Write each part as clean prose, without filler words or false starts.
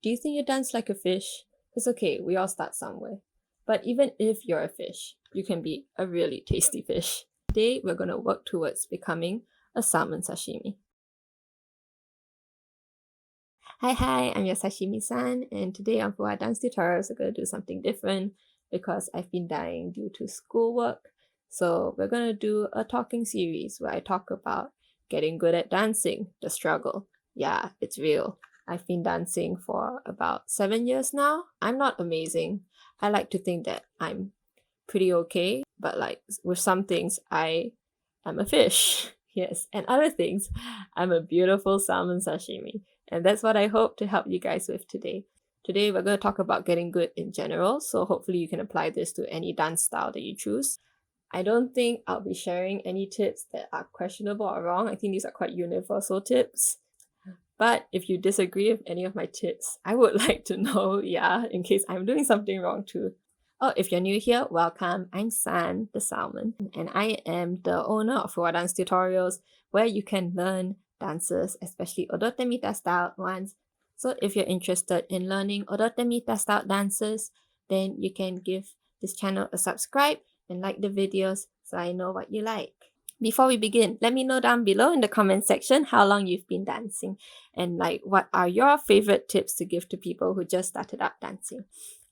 Do you think you dance like a fish? It's okay, we all start somewhere. But even if you're a fish, you can be a really tasty fish. Today, we're going to work towards becoming a salmon sashimi. Hi, I'm your sashimi-san, and today on For Our Dance Tutorials, we're going to do something different because I've been dying due to schoolwork. So we're going to do a talking series where I talk about getting good at dancing, the struggle. Yeah, it's real. I've been dancing for about 7 years now. I'm not amazing. I like to think that I'm pretty okay, but like with some things, I am a fish. Yes, and other things, I'm a beautiful salmon sashimi. And that's what I hope to help you guys with today. Today, we're going to talk about getting good in general, so hopefully you can apply this to any dance style that you choose. I don't think I'll be sharing any tips that are questionable or wrong. I think these are quite universal tips. But if you disagree with any of my tips, I would like to know, in case I'm doing something wrong too. Oh, if you're new here, welcome. I'm San, the salmon, and I am the owner of For Our Dance Tutorials, where you can learn dances, especially odotemita style ones. So if you're interested in learning odotemita style dances, then you can give this channel a subscribe and like the videos so I know what you like. Before we begin, let me know down below in the comment section how long you've been dancing and like what are your favorite tips to give to people who just started out dancing.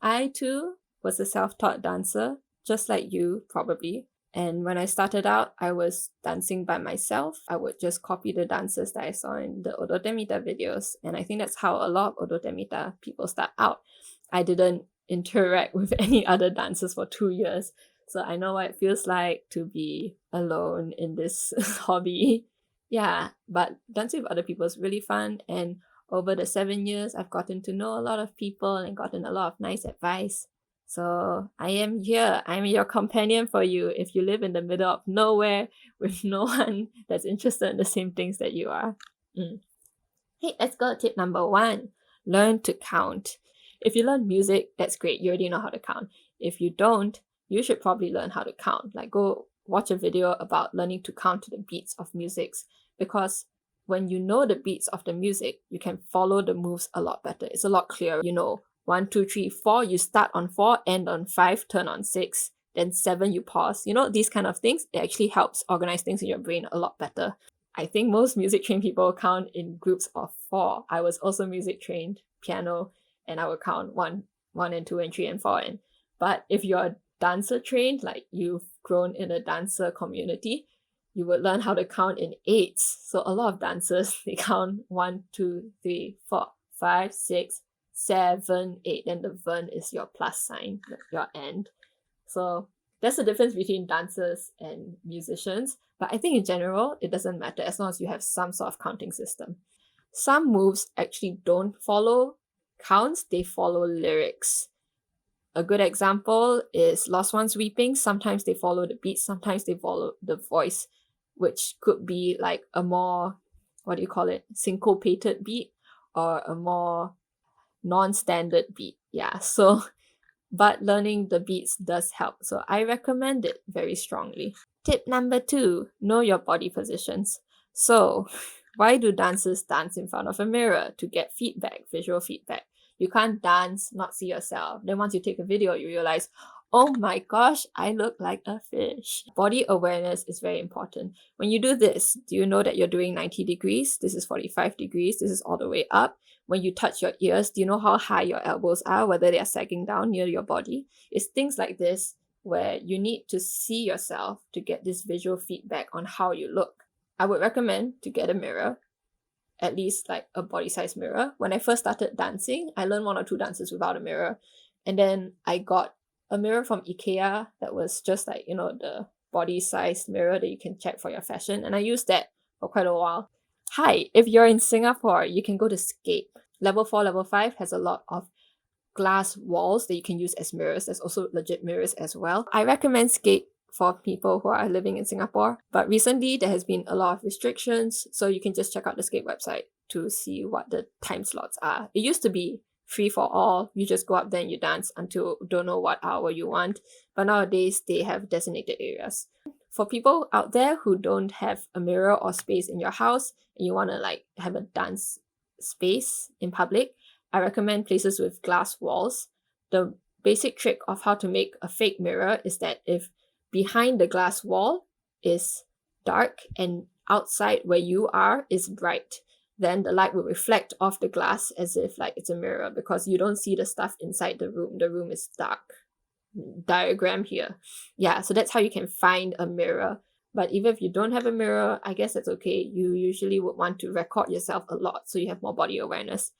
I too was a self-taught dancer, just like you probably. And when I started out, I was dancing by myself. I would just copy the dances that I saw in the odotemita videos. And I think that's how a lot of odotemita people start out. I didn't interact with any other dancers for 2 years. So I know what it feels like to be alone in this hobby. Yeah, but dancing with other people is really fun. And over the 7 years, I've gotten to know a lot of people and gotten a lot of nice advice. So I am here. I'm your companion for you if you live in the middle of nowhere with no one that's interested in the same things that you are. Hey, let's go to tip number 1. Learn to count. If you learn music, that's great. You already know how to count. If you don't, you should probably learn how to count. Like go watch a video about learning to count to the beats of music, because when you know the beats of the music, you can follow the moves a lot better. It's a lot clearer. You know, 1, 2, 3, 4, you start on 4, end on 5, turn on 6, then 7, you pause. You know, these kind of things, it actually helps organize things in your brain a lot better. I think most music trained people count in groups of 4. I was also music trained, piano, and I would count 1 and 2 and 3 and 4. But if you're dancer trained, like you've grown in a dancer community, you would learn how to count in 8s. So a lot of dancers, they count 1, 2, 3, 4, 5, 6, 7, 8. Then the vern is your plus sign, your end. So there's a difference between dancers and musicians. But I think in general, it doesn't matter as long as you have some sort of counting system. Some moves actually don't follow counts, they follow lyrics. A good example is Lost Ones Weeping. Sometimes they follow the beat, sometimes they follow the voice, which could be like a more, syncopated beat or a more non-standard beat. Yeah, so, but learning the beats does help. So I recommend it very strongly. Tip number 2, know your body positions. So why do dancers dance in front of a mirror? To get feedback, visual feedback. You can't dance, not see yourself. Then once you take a video, you realize, oh my gosh, I look like a fish. Body awareness is very important. When you do this, do you know that you're doing 90 degrees? This is 45 degrees. This is all the way up. When you touch your ears, do you know how high your elbows are, whether they are sagging down near your body? It's things like this where you need to see yourself to get this visual feedback on how you look. I would recommend to get a mirror, at least like a body size mirror. When I first started dancing, I learned 1 or 2 dances without a mirror. And then I got a mirror from IKEA that was just like, you know, the body size mirror that you can check for your fashion. And I used that for quite a while. Hi, if you're in Singapore, you can go to Scape. Level 4, level 5 has a lot of glass walls that you can use as mirrors. There's also legit mirrors as well. I recommend Scape for people who are living in Singapore, but recently there has been a lot of restrictions, so you can just check out the Scape website to see what the time slots are. It used to be free for all. You just go up there and you dance until don't know what hour you want, but nowadays they have designated areas. For people out there who don't have a mirror or space in your house and you want to like have a dance space in public, I recommend places with glass walls. The basic trick of how to make a fake mirror is that if behind the glass wall is dark and outside where you are is bright, then the light will reflect off the glass as if like it's a mirror, because you don't see the stuff inside the room. The room is dark. Diagram here. Yeah, so that's how you can find a mirror. But even if you don't have a mirror, I guess that's okay. You usually would want to record yourself a lot so you have more body awareness.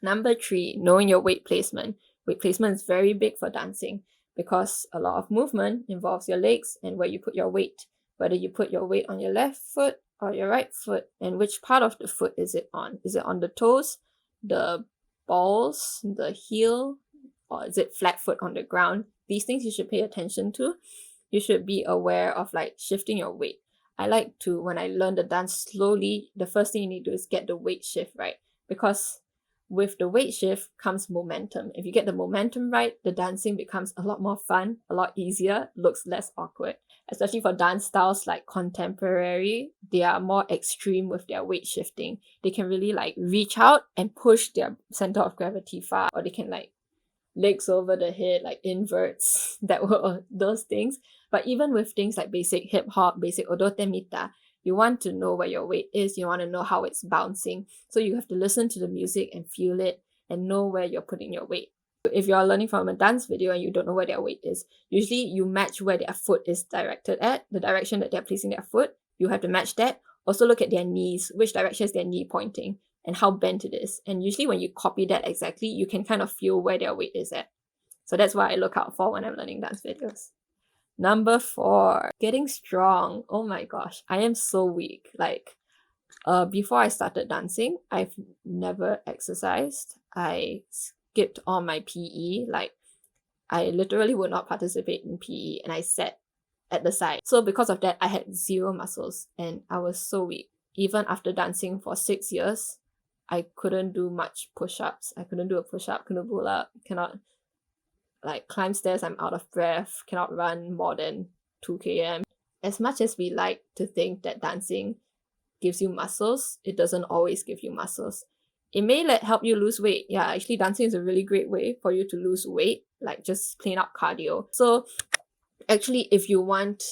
Number 3, knowing your weight placement. Weight placement is very big for dancing because a lot of movement involves your legs and where you put your weight. Whether you put your weight on your left foot or your right foot, and which part of the foot is it on? Is it on the toes, the balls, the heel, or is it flat foot on the ground? These things you should pay attention to. You should be aware of like shifting your weight. I like to, when I learn the dance slowly, the first thing you need to do is get the weight shift right, because with the weight shift comes momentum. If you get the momentum right, the dancing becomes a lot more fun, a lot easier, looks less awkward. Especially for dance styles like contemporary, they are more extreme with their weight shifting. They can really like reach out and push their center of gravity far, or they can like legs over the head, like inverts, that were those things. But even with things like basic hip hop, basic odote mita, you want to know where your weight is, you want to know how it's bouncing. So you have to listen to the music and feel it and know where you're putting your weight. If you're learning from a dance video and you don't know where their weight is, usually you match where their foot is directed at, the direction that they're placing their foot, you have to match that. Also look at their knees, which direction is their knee pointing and how bent it is. And usually when you copy that exactly, you can kind of feel where their weight is at. So that's what I look out for when I'm learning dance videos. Number 4, getting strong. Oh my gosh, I am so weak. Like, before I started dancing, I've never exercised. I skipped all my PE. Like, I literally would not participate in PE and I sat at the side. So because of that, I had 0 muscles and I was so weak. Even after dancing for 6 years, I couldn't do much push-ups. I couldn't do a push-up, couldn't pull up, cannot like climb stairs, I'm out of breath, cannot run more than 2 km. As much as we like to think that dancing gives you muscles, it doesn't always give you muscles. It may help you lose weight. Yeah, actually dancing is a really great way for you to lose weight, like just plain up cardio. So actually, if you want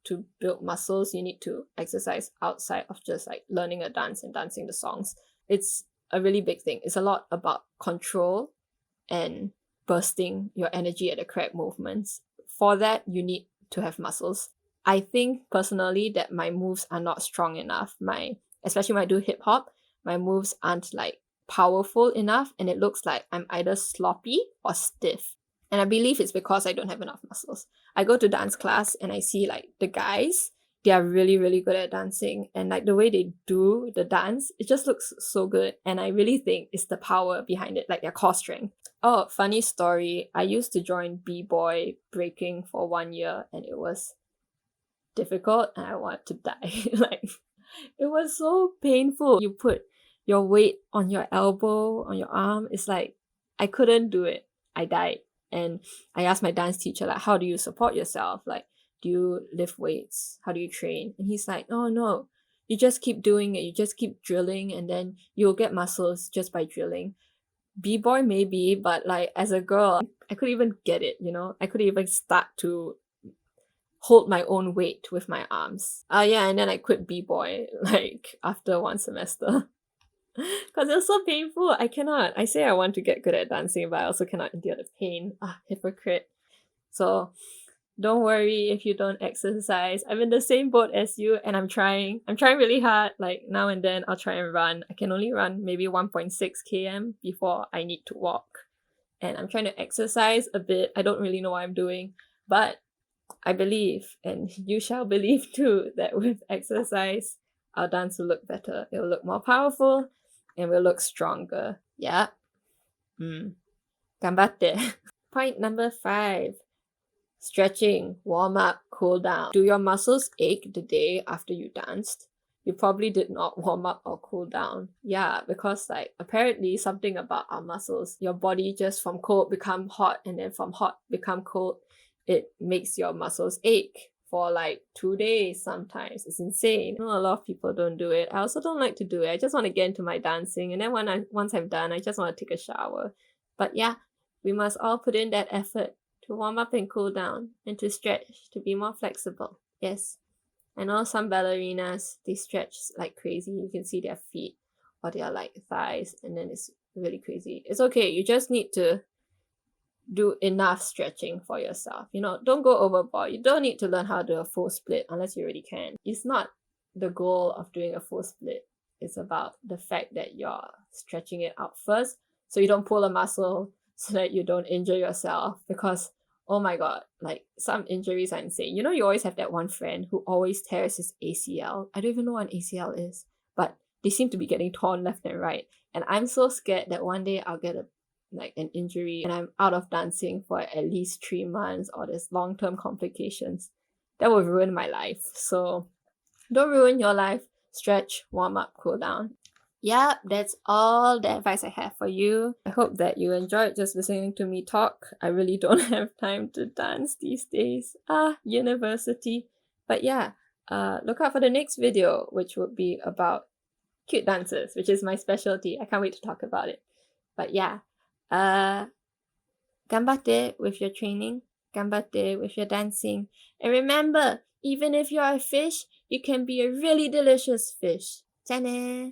to build muscles, you need to exercise outside of just like learning a dance and dancing the songs. It's a really big thing. It's a lot about control and bursting your energy at the correct movements. For that, you need to have muscles. I think personally that my moves are not strong enough. Especially when I do hip hop, my moves aren't like powerful enough and it looks like I'm either sloppy or stiff. And I believe it's because I don't have enough muscles. I go to dance class and I see like the guys, they are really, really good at dancing. And like the way they do the dance, it just looks so good. And I really think it's the power behind it, like their core strength. Oh, funny story. I used to join b-boy breaking for 1 year and it was difficult and I wanted to die. Like, it was so painful. You put your weight on your elbow, on your arm. It's like, I couldn't do it. I died. And I asked my dance teacher, like, how do you support yourself? Like, do you lift weights? How do you train? And he's like, oh no, you just keep doing it. You just keep drilling and then you'll get muscles just by drilling. B-boy maybe, but like as a girl, I couldn't even get it, you know? I couldn't even start to hold my own weight with my arms. Yeah, and then I quit b-boy like after 1 semester. Because it was so painful. I cannot. I say I want to get good at dancing, but I also cannot endure the pain. Hypocrite. So don't worry if you don't exercise. I'm in the same boat as you and I'm trying. I'm trying really hard. Like now and then I'll try and run. I can only run maybe 1.6 km before I need to walk. And I'm trying to exercise a bit. I don't really know what I'm doing, but I believe, and you shall believe too, that with exercise, our dance will look better. It will look more powerful and will look stronger. Yeah. Ganbatte. Point number 5. Stretching, warm up, cool down. Do your muscles ache the day after you danced? You probably did not warm up or cool down. Yeah, because like apparently something about our muscles, your body just from cold become hot and then from hot become cold, it makes your muscles ache for like 2 days sometimes. It's insane. I know a lot of people don't do it. I also don't like to do it. I just want to get into my dancing, and then once I'm done, I just want to take a shower. But yeah, we must all put in that effort to warm up and cool down, and to stretch, to be more flexible. Yes, I know some ballerinas, they stretch like crazy. You can see their feet or their like thighs, and then it's really crazy. It's okay, you just need to do enough stretching for yourself. You know, don't go overboard. You don't need to learn how to do a full split unless you already can. It's not the goal of doing a full split. It's about the fact that you're stretching it out first so you don't pull a muscle, so that you don't injure yourself. Because oh my god, like some injuries are insane. You know, you always have that one friend who always tears his ACL. I don't even know what an ACL is, but they seem to be getting torn left and right. And I'm so scared that one day I'll get an injury and I'm out of dancing for at least 3 months, or there's long-term complications. That will ruin my life. So don't ruin your life. Stretch, warm up, cool down. Yeah, that's all the advice I have for you. I hope that you enjoyed just listening to me talk. I really don't have time to dance these days. University. But yeah, look out for the next video, which would be about cute dances, which is my specialty. I can't wait to talk about it. But yeah, ganbatte with your training, ganbatte with your dancing. And remember, even if you're a fish, you can be a really delicious fish. じゃあね